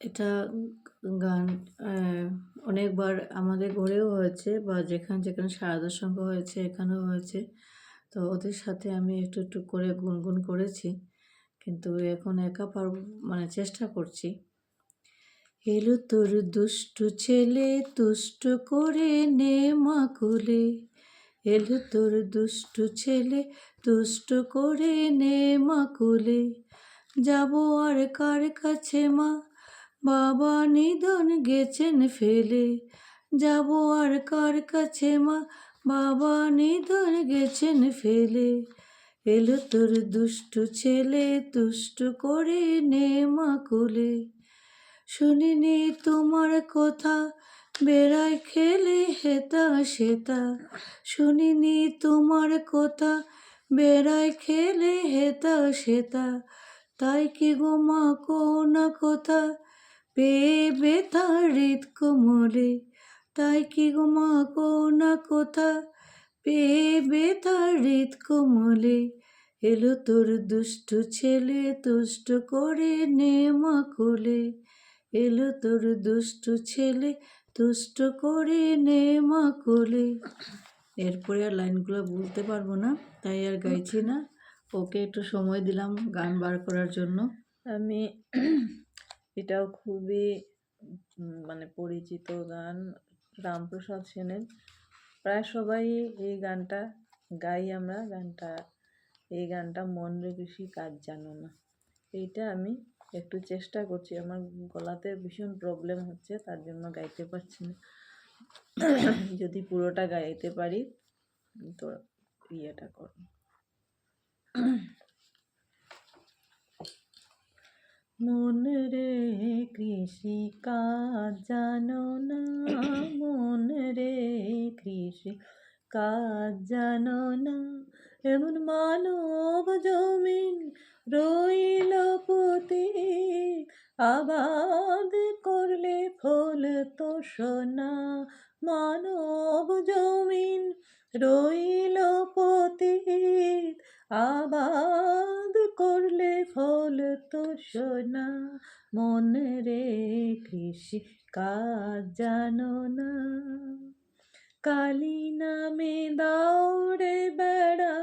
এটা গান অনেকবার আমাদের ঘরেও হয়েছে বা যেখানে সারদার সঙ্গে হয়েছে, এখানেও হয়েছে। তো ওদের সাথে আমি একটু করে গুনগুন করেছি। কিন্তু এখন একা মানে চেষ্টা করছি। এলো তোর দুষ্টু ছেলে তুষ্ট করে নে মা কোলে। এলো তোর দুষ্টু ছেলে তুষ্ট করে নে মা কোলে। যাবো আর কার কাছে মা, বাবা নিধন গেছেন ফেলে। যাবো আর কার কাছে মা, বাবা নিধন গেছেন ফেলে। এলো তোর দুষ্টু ছেলে তুষ্ট করে নে মা কোলে। শুনিনি তোমার কথা, বেড়ায় খেলে হেতা সেতা। শুনিনি তোমার কথা, বেড়ায় খেলে হেতা সেতা। তাই কি গো মা কোনা কথা, পেয়ে বেথা হৃদ কোমলে। তাই কি গো মা কোনা কথা, পেয়ে বেথা হৃদ কোমলে। এলো তোর দুষ্টু ছেলে তুষ্ট করে নে মা কোলে। এলো তোর দুষ্টু ছেলে তুষ্ট করে নে মা কোলে। এরপরে আর লাইনগুলো বলতে পারবো না, তাই আর গাইছি না। ওকে একটু সময় দিলাম গান বার করার জন্য। আমি এটাও খুবই মানে পরিচিত গান, রামপ্রসাদ সেনের। প্রায় সবাই এই গানটা গাই আমরা। এই গানটা মন রে কৃষি কাজ জানো না। এইটা আমি একটু চেষ্টা করছি, আমার গলাতে ভীষণ প্রবলেম হচ্ছে, তার জন্য গাইতে পারছি না। যদি পুরোটা গাইতে পারি তো ইয়েটা কর। মন রে কৃষি কাজ জানো না, মন রে কৃষি কাজ জানো না। এমন মানব জমিন রইল পুঁতি, আবাদ করলে ফল তো সোনা। মানব জমিন রইল পুঁতি, আবাদ করলে ফল তো সোনা। মন রে কৃষি কাজ জানো না। কালী নামে দৌড়ে বেড়া,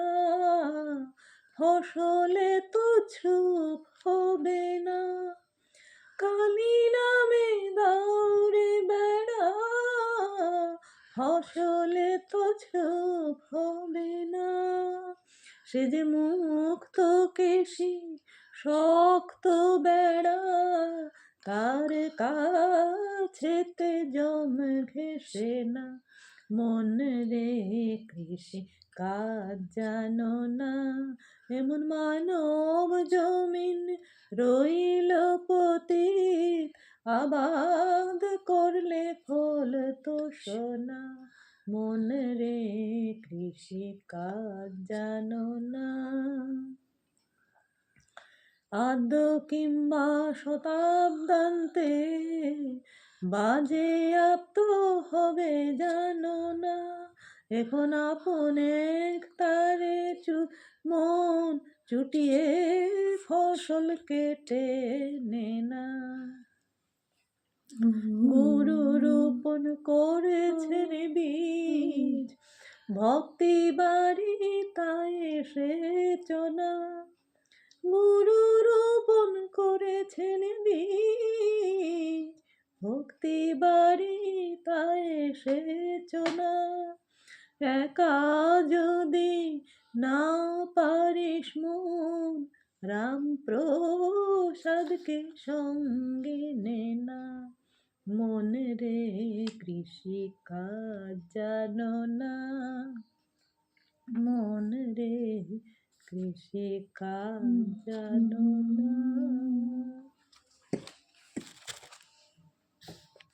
ফসলে তো ছুপ হবে না। কালী নামে দৌড়ে বেড়া, ফসলে তো ছুপ হবে না। সে যে মুক্ত কেশি শক্ত বেড়া, কার কাছেতে জম ঘেসে না। মন রে কৃষি কাজ জানো না, এমন মানব জমিন রইল পতিত, আবাদ করলে ফল তো সোনা। মন রে কৃষি কাজ জানো না। আদ্য কিংবা শতাব্দান্তে বাজে আপ্ত হবে জানো না। এখন আপন এক তারে মন চুটিয়ে ফসল কেটে নে না। গুরু রোপণ করেছেন বীজ, ভক্তি বাড়ি তাই এসেছ না। গুরু রোপণ করেছেন বীজ, ভক্তি বাড়ি তাই এসেছ না। একা যদি না পারিস মন, রামপ্রসাদকে সঙ্গে নে না। মন রে কৃষি কাজ জানো না, মন রে কৃষি কাজ জানো না।